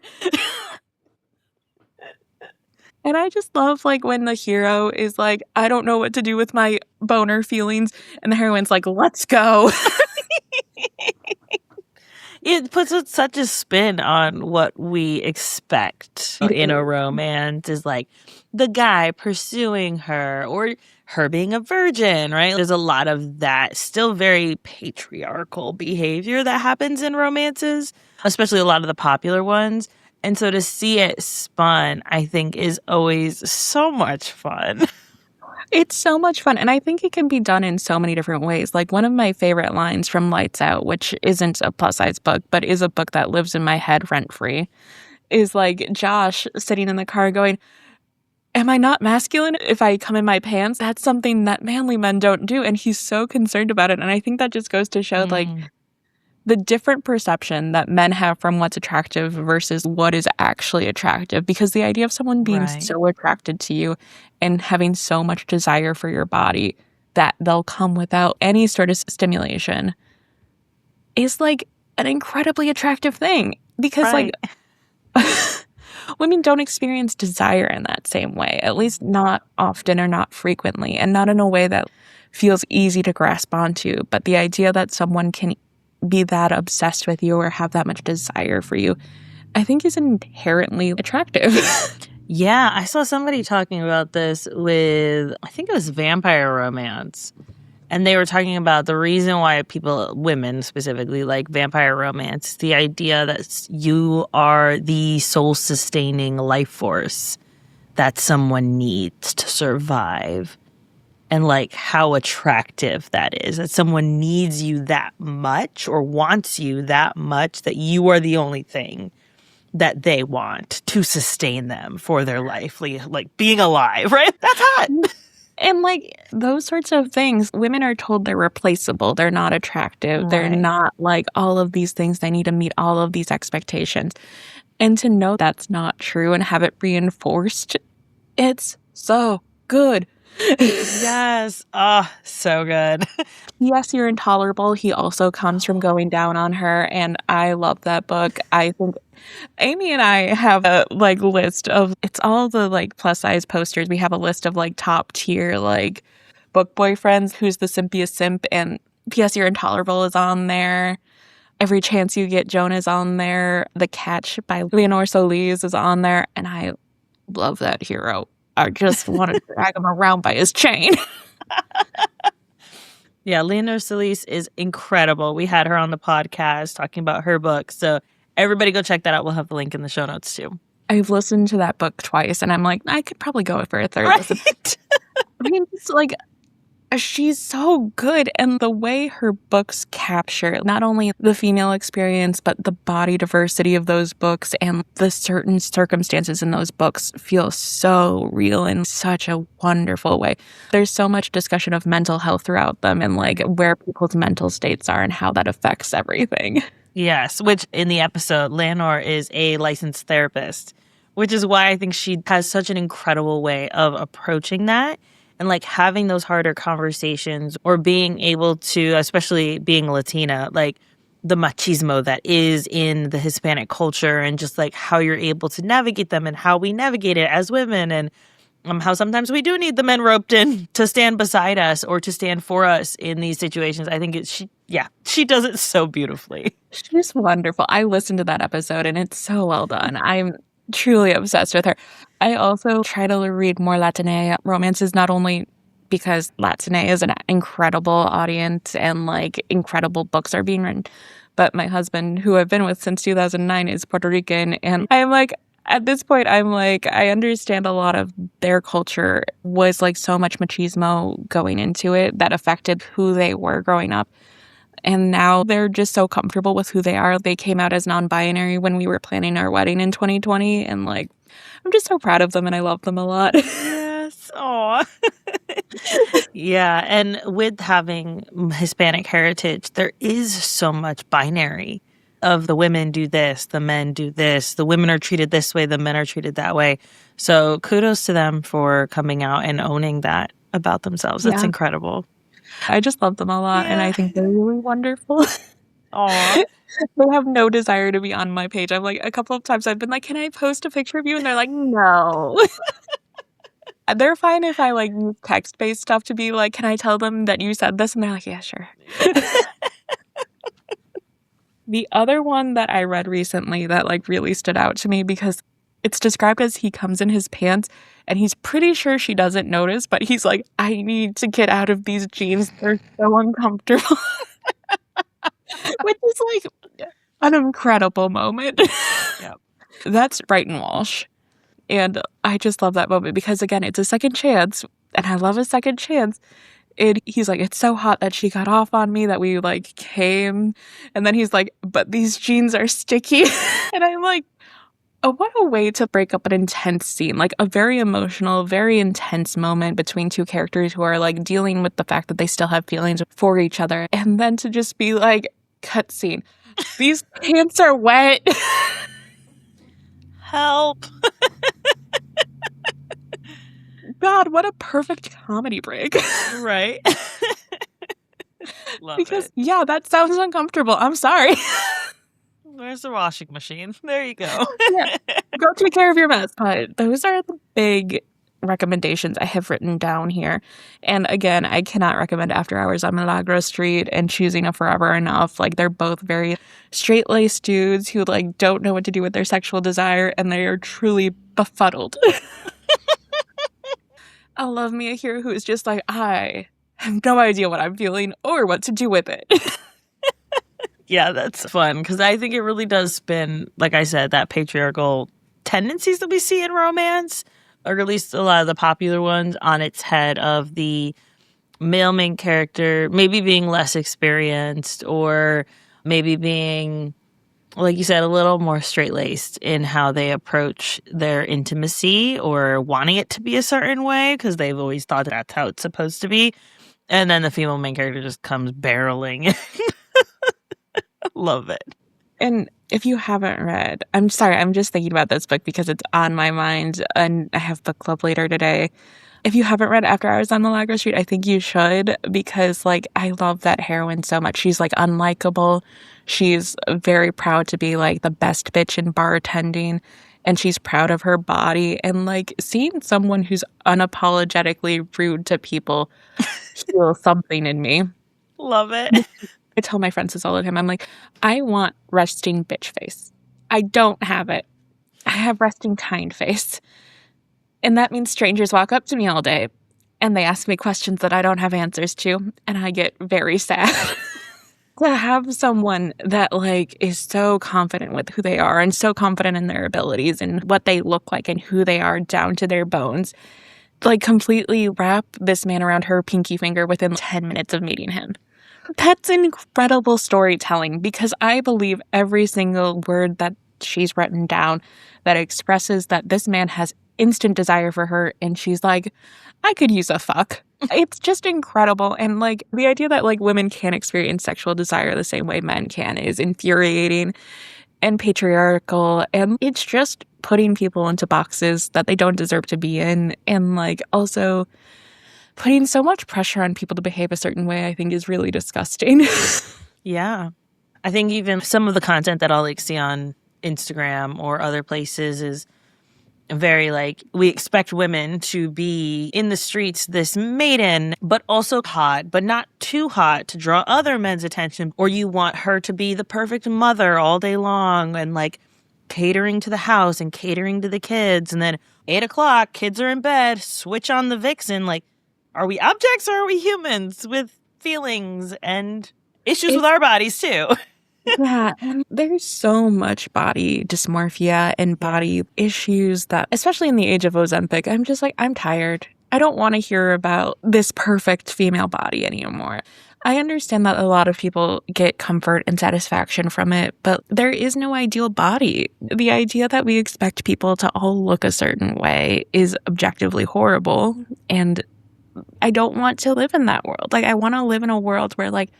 And I just love like when the hero is like, I don't know what to do with my boner feelings, and the heroine's like, let's go. It puts such a spin on what we expect in a romance, is like the guy pursuing her or her being a virgin, right? There's a lot of that still very patriarchal behavior that happens in romances, especially a lot of the popular ones. And so to see it spun, I think, is always so much fun. It's so much fun, and I think it can be done in so many different ways. Like one of my favorite lines from Lights Out, which isn't a plus-size book, but is a book that lives in my head rent-free, is like Josh sitting in the car going, am I not masculine if I come in my pants? That's something that manly men don't do, and he's so concerned about it. And I think that just goes to show like the different perception that men have from what's attractive versus what is actually attractive. Because the idea of someone being so attracted to you and having so much desire for your body that they'll come without any sort of stimulation is like an incredibly attractive thing. Because like women don't experience desire in that same way, at least not often or not frequently, and not in a way that feels easy to grasp onto. But the idea that someone can be that obsessed with you or have that much desire for you, I think is inherently attractive. Yeah, I saw somebody talking about this with, I think it was vampire romance. And they were talking about the reason why people, women specifically, like vampire romance, the idea that you are the soul-sustaining life force that someone needs to survive. And like how attractive that is, that someone needs you that much or wants you that much that you are the only thing that they want to sustain them for their life, like being alive, right? That's hot. And like those sorts of things, women are told they're replaceable. They're not attractive. They're not like all of these things. They need to meet all of these expectations. And to know that's not true and have it reinforced, it's so good. Yes. Oh, so good. Yes, You're Intolerable. He also comes from going down on her, and I love that book. I think Amy and I have a like list of, it's all the like plus size posters. We have a list of like top tier like book boyfriends, who's the simpiest simp, and P.S. You're Intolerable is on there. Every Chance You Get, Jonah's on there. The Catch by Leonore Solis is on there, and I love that hero. I just want to drag him around by his chain. Yeah, Leonore Solis is incredible. We had her on the podcast talking about her book. So everybody go check that out. We'll have the link in the show notes too. I've listened to that book twice, and I'm like, I could probably go for a third listen. I mean, it's like, She's so good, and the way her books capture not only the female experience, but the body diversity of those books and the certain circumstances in those books feel so real in such a wonderful way. There's so much discussion of mental health throughout them and like where people's mental states are and how that affects everything. Yes, which in the episode, Lanor is a licensed therapist, which is why I think she has such an incredible way of approaching that and like having those harder conversations or being able to, especially being Latina, like the machismo that is in the Hispanic culture and just like how you're able to navigate them and how we navigate it as women and how sometimes we do need the men roped in to stand beside us or to stand for us in these situations. I think she does it so beautifully. She's wonderful. I listened to that episode and it's so well done. I'm truly obsessed with her. I also try to read more Latina romances, not only because Latina is an incredible audience and like incredible books are being written, but my husband, who I've been with since 2009, is Puerto Rican. And I'm like, at this point, I'm like, I understand a lot of their culture was like so much machismo going into it that affected who they were growing up. And now they're just so comfortable with who they are. They came out as non-binary when we were planning our wedding in 2020. And like, I'm just so proud of them and I love them a lot. Yes. Aw. Yeah. And with having Hispanic heritage, there is so much binary of the women do this, the men do this, the women are treated this way, the men are treated that way. So kudos to them for coming out and owning that about themselves. That's incredible. I just love them a lot, and I think they're really wonderful. Aw. They have no desire to be on my page. I'm like, a couple of times I've been like, can I post a picture of you? And they're like, no. They're fine if I like use text-based stuff to be like, can I tell them that you said this? And they're like, yeah, sure. The other one that I read recently that like really stood out to me because it's described as he comes in his pants and he's pretty sure she doesn't notice, but he's like, I need to get out of these jeans. They're so uncomfortable. Which is like an incredible moment. Yep. That's Brighton Walsh. And I just love that moment because, again, it's a second chance. And I love a second chance. And he's like, it's so hot that she got off on me that we like came. And then he's like, but these jeans are sticky. And I'm like, oh, what a way to break up an intense scene, like a very emotional, very intense moment between two characters who are like dealing with the fact that they still have feelings for each other. And then to just be like, cutscene, these pants are wet. Help. God, what a perfect comedy break. Right. Love because, it. Yeah, that sounds uncomfortable. I'm sorry. Where's the washing machine? There you go. Yeah. Go take care of your mess. But those are the big recommendations I have written down here. And again, I cannot recommend After Hours on Milagro Street and Choosing a Forever enough. Like, they're both very straight-laced dudes who like don't know what to do with their sexual desire, and they are truly befuddled. I love me a hero who is just like, I have no idea what I'm feeling or what to do with it. Yeah, that's fun because I think it really does spin, like I said, that patriarchal tendencies that we see in romance, or at least a lot of the popular ones, on its head of the male main character maybe being less experienced or maybe being, like you said, a little more straight-laced in how they approach their intimacy or wanting it to be a certain way because they've always thought that's how it's supposed to be. And then the female main character just comes barreling. Love it. And if you haven't read, I'm sorry, I'm just thinking about this book because it's on my mind and I have book club later today. If you haven't read After Hours on Milagro Street, I think you should because, like, I love that heroine so much. She's, like, unlikable. She's very proud to be, like, the best bitch in bartending, and she's proud of her body. And, like, seeing someone who's unapologetically rude to people heals something in me. Love it. I tell my friends this all the time. I'm like, I want resting bitch face. I don't have it. I have resting kind face. And that means strangers walk up to me all day and they ask me questions that I don't have answers to. And I get very sad. To have someone that like is so confident with who they are and so confident in their abilities and what they look like and who they are down to their bones like completely wrap this man around her pinky finger within 10 minutes of meeting him. That's incredible storytelling, because I believe every single word that she's written down that expresses that this man has instant desire for her, and she's like, I could use a fuck. It's just incredible. And like the idea that like women can't experience sexual desire the same way men can is infuriating and patriarchal, and it's just putting people into boxes that they don't deserve to be in, and like also putting so much pressure on people to behave a certain way, I think is really disgusting. Yeah. I think even some of the content that I'll like see on Instagram or other places is very like, we expect women to be in the streets this maiden, but also hot, but not too hot to draw other men's attention. Or you want her to be the perfect mother all day long and like catering to the house and catering to the kids. And then 8 o'clock, kids are in bed, switch on the vixen. Like, are we objects or are we humans with feelings and issues with our bodies too? Yeah, and there's so much body dysmorphia and body issues that, especially in the age of Ozempic, I'm just like, I'm tired. I don't want to hear about this perfect female body anymore. I understand that a lot of people get comfort and satisfaction from it, but there is no ideal body. The idea that we expect people to all look a certain way is objectively horrible, and I don't want to live in that world. Like, I want to live in a world where, like,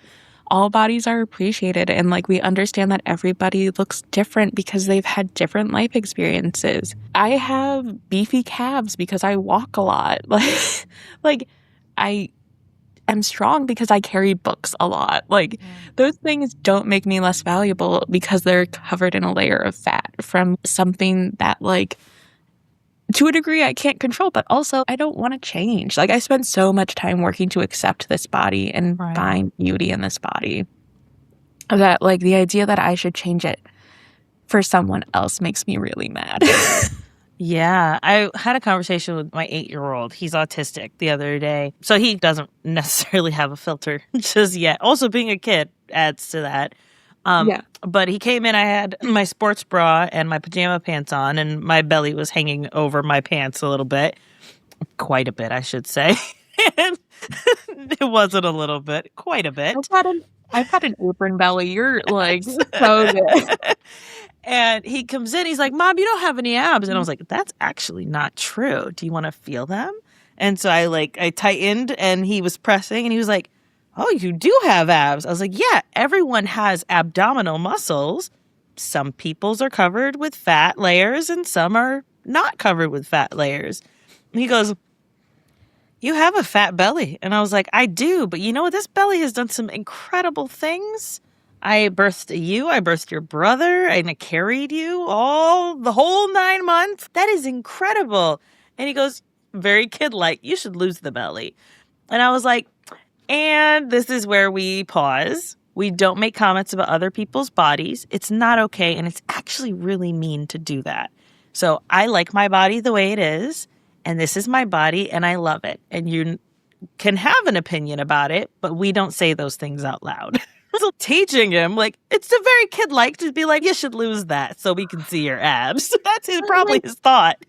all bodies are appreciated, and like we understand that everybody looks different because they've had different life experiences. I have beefy calves because I walk a lot. Like I am strong because I carry books a lot. Like those things don't make me less valuable because they're covered in a layer of fat from something that, like, to a degree I can't control, but also I don't want to change. Like, I spent so much time working to accept this body and find beauty in this body that, like, the idea that I should change it for someone else makes me really mad. Yeah, I had a conversation with my 8-year-old. He's autistic the other day, so he doesn't necessarily have a filter just yet. Also, being a kid adds to that. But he came in, I had my sports bra and my pajama pants on, and my belly was hanging over my pants a little bit. Quite a bit, I should say. And it wasn't a little bit, quite a bit. I've had an apron belly. You're like so good. And he comes in, he's like, Mom, you don't have any abs. And I was like, that's actually not true. Do you want to feel them? And so I tightened, and he was pressing, and he was like, oh, you do have abs. I was like, yeah, everyone has abdominal muscles. Some people's are covered with fat layers and some are not covered with fat layers. And he goes, you have a fat belly. And I was like, I do. But you know what? This belly has done some incredible things. I birthed you. I birthed your brother. And I carried you the whole 9 months. That is incredible. And he goes, very kid-like, you should lose the belly. And I was like, and this is where we pause. We don't make comments about other people's bodies. It's not okay, and it's actually really mean to do that. So I like my body the way it is, and this is my body, and I love it. And you can have an opinion about it, but we don't say those things out loud. So teaching him, like, it's a very kid-like to be like, you should lose that so we can see your abs. That's probably his thought.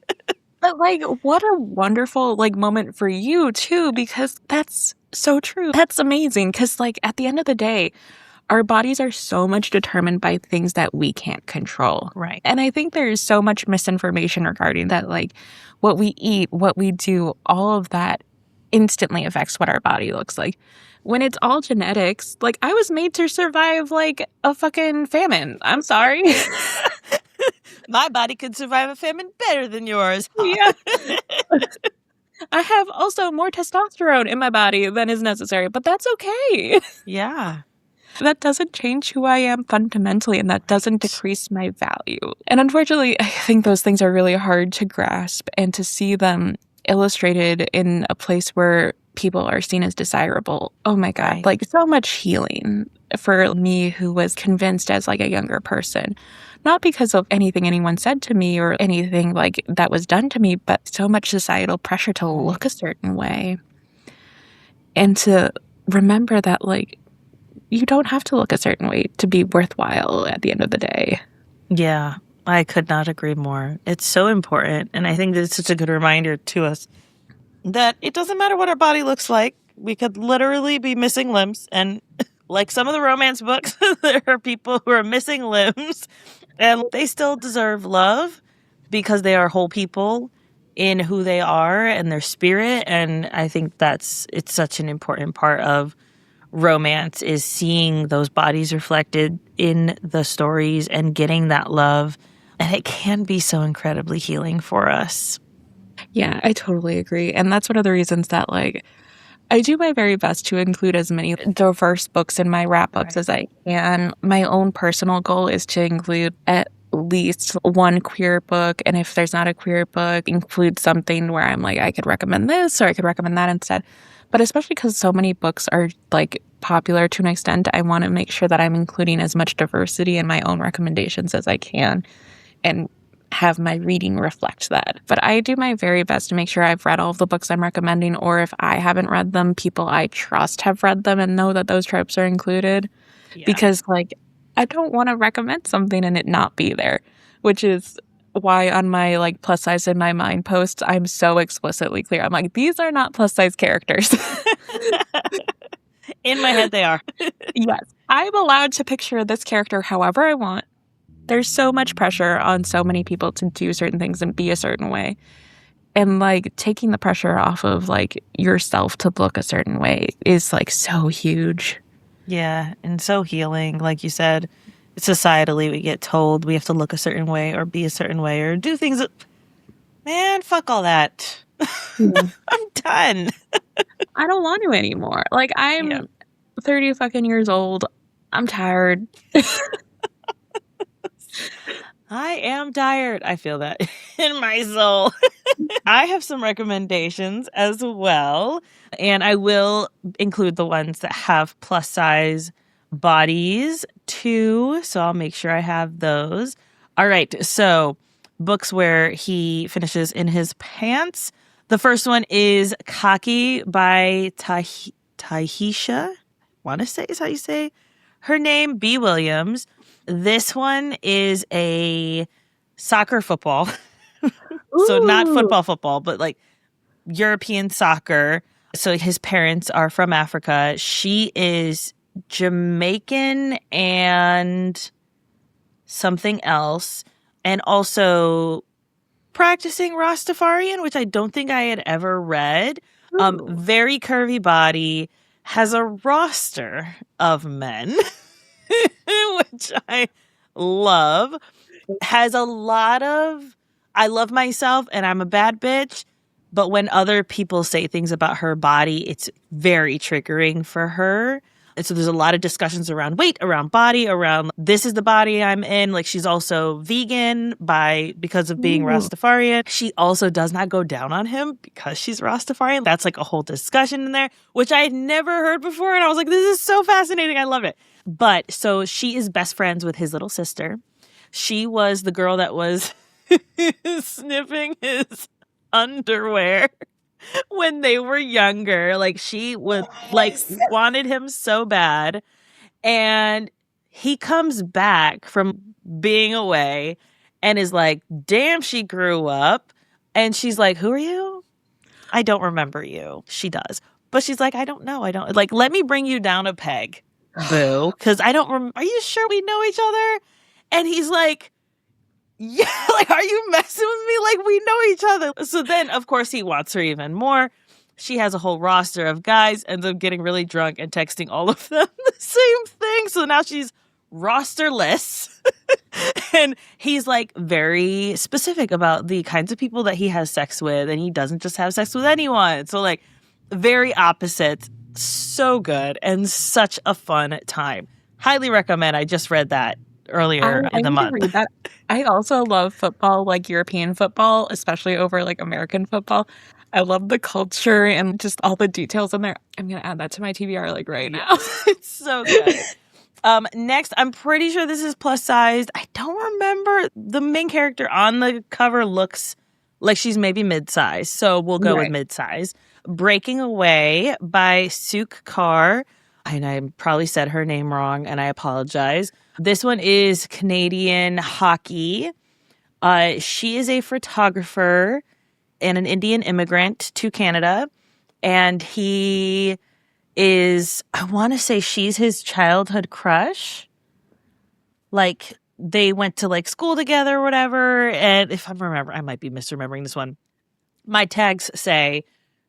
But, like, what a wonderful, like, moment for you, too, because that's so true. That's amazing, because, like, at the end of the day, our bodies are so much determined by things that we can't control. Right. And I think there's so much misinformation regarding that, like, what we eat, what we do, all of that instantly affects what our body looks like. When it's all genetics, like, I was made to survive, like, a fucking famine. I'm sorry. My body could survive a famine better than yours. Yeah. I have also more testosterone in my body than is necessary, but that's okay. Yeah. That doesn't change who I am fundamentally, and that doesn't decrease my value. And unfortunately, I think those things are really hard to grasp and to see them illustrated in a place where people are seen as desirable. Oh my God. Right. Like, so much healing for me, who was convinced as like a younger person, not because of anything anyone said to me or anything like that was done to me, but so much societal pressure to look a certain way. And to remember that, like, you don't have to look a certain way to be worthwhile at the end of the day. Yeah, I could not agree more. It's so important. And I think that it's such a good reminder to us that it doesn't matter what our body looks like. We could literally be missing limbs. And like some of the romance books, there are people who are missing limbs and they still deserve love because they are whole people in who they are and their spirit. And I think it's such an important part of romance, is seeing those bodies reflected in the stories and getting that love. And it can be so incredibly healing for us. Yeah, I totally agree. And that's one of the reasons that, like, I do my very best to include as many diverse books in my wrap ups as I can. My own personal goal is to include at least one queer book. And if there's not a queer book, include something where I'm like, I could recommend this or I could recommend that instead. But especially because so many books are like popular to an extent, I want to make sure that I'm including as much diversity in my own recommendations as I can and have my reading reflect that. But I do my very best to make sure I've read all of the books I'm recommending, or if I haven't read them, people I trust have read them and know that those tropes are included. Yeah. Because, like, I don't want to recommend something and it not be there, which is why on my, like, plus size in my mind posts, I'm so explicitly clear. I'm like, these are not plus size characters. In my head, they are. Yes. I'm allowed to picture this character however I want. There's so much pressure on so many people to do certain things and be a certain way. And, like, taking the pressure off of, like, yourself to look a certain way is, like, so huge. Yeah, and so healing. Like you said, societally we get told we have to look a certain way or be a certain way or do things that, man, fuck all that. Yeah. I'm done. I don't want to anymore. Like, I'm 30 fucking years old. I'm tired. I am tired. I feel that in my soul. I have some recommendations as well, and I will include the ones that have plus size bodies too, so I'll make sure I have those. All right, so books where he finishes in his pants. The first one is Kaki by Tahisha. Want to say is how you say her name, B. Williams. This one is a soccer football. So not football, but like European soccer. So his parents are from Africa. She is Jamaican and something else. And also practicing Rastafarian, which I don't think I had ever read. Very curvy body, has a roster of men. Which I love, has a lot of, I love myself and I'm a bad bitch, but when other people say things about her body, it's very triggering for her. And so there's a lot of discussions around weight, around body, around this is the body I'm in. Like, she's also vegan because of being Rastafarian. She also does not go down on him because she's Rastafarian. That's like a whole discussion in there, which I had never heard before. And I was like, this is so fascinating. I love it. But so she is best friends with his little sister. She was the girl that was sniffing his underwear when they were younger. Like, she was like wanted him so bad. And he comes back from being away and is like, damn, she grew up. And she's like, who are you? I don't remember you. She does. But she's like, I don't know. I don't like, let me bring you down a peg. Boo, because I don't remember. Are you sure we know each other? And he's like, yeah, like, are you messing with me? Like, we know each other. So then, of course, he wants her even more. She has a whole roster of guys, ends up getting really drunk and texting all of them the same thing. So now she's rosterless. And he's like very specific about the kinds of people that he has sex with. And he doesn't just have sex with anyone. So, like, very opposite. So good and such a fun time. Highly recommend. I just read that earlier in the month. Read that. I also love football, like European football, especially over like American football. I love the culture and just all the details in there. I'm going to add that to my TBR like right now. It's so good. Next, I'm pretty sure this is plus sized. I don't remember. The main character on the cover looks like she's maybe mid-size. So we'll go with mid-size. Breaking Away by Suk Kar. And I probably said her name wrong, and I apologize. This one is Canadian hockey. She is a photographer. and an Indian immigrant to Canada. And he is, I want to say she's his childhood crush. Like, they went to like school together or whatever. And if I remember, I might be misremembering this one. My tags say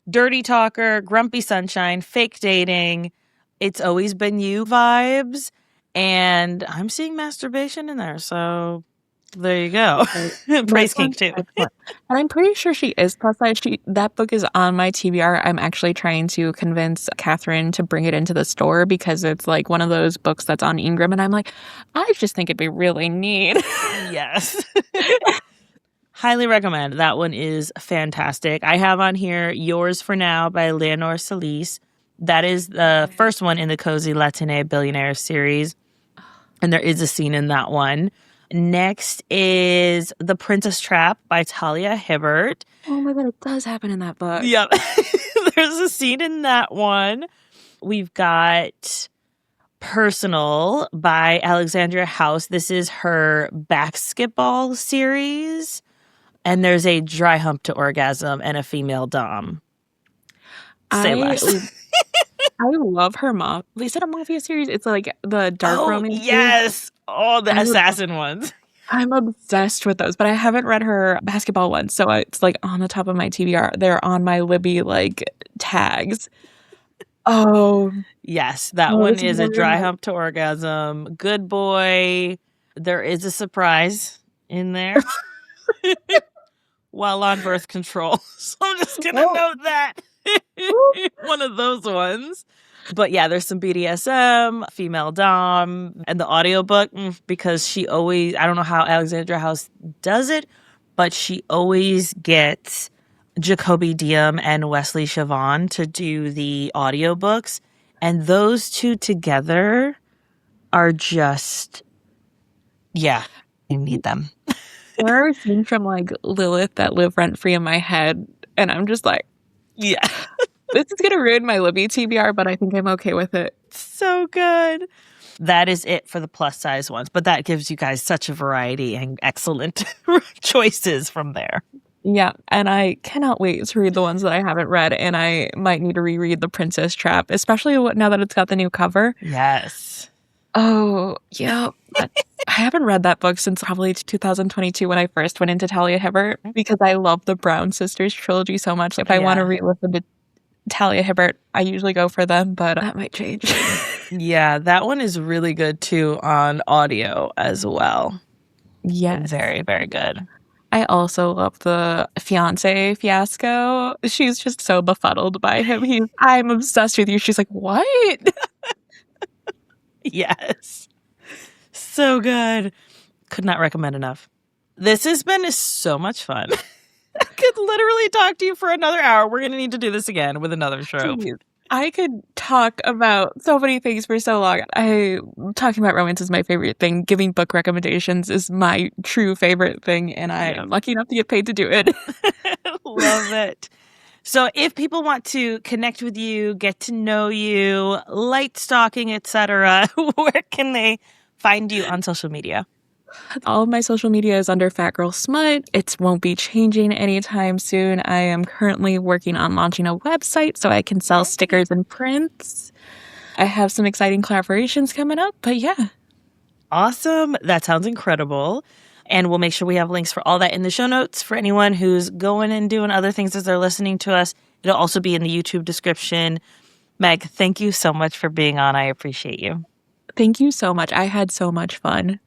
dirty talker, grumpy sunshine, fake dating, it's always been you vibes. And I'm seeing masturbation in there. So there you go. Praise kink too. And I'm pretty sure she is plus size. That book is on my TBR. I'm actually trying to convince Catherine to bring it into the store because it's like one of those books that's on Ingram. And I'm like, I just think it'd be really neat. Yes. Highly recommend. That one is fantastic. I have on here Yours for Now by Leonor Solis. That is the first one in the Cozy Latine Billionaire series. And there is a scene in that one. Next is The Princess Trap by Talia Hibbert. Oh my God, it does happen in that book. Yep. There's a scene in that one. We've got Personal by Alexandria House. This is her basketball series. And there's a dry hump to orgasm and a female dom. Say less. I love her mom. They said a Mafia series. It's like the dark romance. Yes. Oh, the assassin ones. I'm obsessed with those, but I haven't read her basketball ones. So it's like on the top of my TBR. They're on my Libby like tags. Oh. Yes. That one is a dry hump to orgasm. Good boy. There is a surprise in there. While on birth control. So I'm just going to note that. One of those ones. But yeah, there's some BDSM, female dom, and the audiobook, because she always, I don't know how Alexandra House does it, but she always gets Jacoby Diem and Wesley Chavon to do the audiobooks. And those two together are just, yeah, you need them. There are scenes from like Lilith that live rent free in my head, and I'm just like, yeah, this is gonna ruin my Libby TBR, but I think I'm okay with it. So good. That is it for the plus size ones, but that gives you guys such a variety and excellent choices from there. Yeah, and I cannot wait to read the ones that I haven't read, and I might need to reread The Princess Trap, especially now that it's got the new cover. Yes. Oh, yeah. I haven't read that book since probably 2022 when I first went into Talia Hibbert because I love the Brown Sisters trilogy so much. If I want to re-listen to Talia Hibbert, I usually go for them, but that might change. Yeah, that one is really good too on audio as well. Yes. Very, very good. I also love the fiance fiasco. She's just so befuddled by him. I'm obsessed with you. She's like, what? Yes. So good. Could not recommend enough. This has been so much fun. I could literally talk to you for another hour. We're going to need to do this again with another trope. Jeez. I could talk about so many things for so long. Talking about romance is my favorite thing. Giving book recommendations is my true favorite thing, and I'm lucky enough to get paid to do it. Love it. So if people want to connect with you, get to know you, light stalking, etc., where can they find you on social media? All of my social media is under Fat Girl Smut. It won't be changing anytime soon. I am currently working on launching a website so I can sell stickers and prints. I have some exciting collaborations coming up, but yeah. Awesome. That sounds incredible. And we'll make sure we have links for all that in the show notes for anyone who's going and doing other things as they're listening to us. It'll also be in the YouTube description. Meg, thank you so much for being on. I appreciate you. Thank you so much. I had so much fun.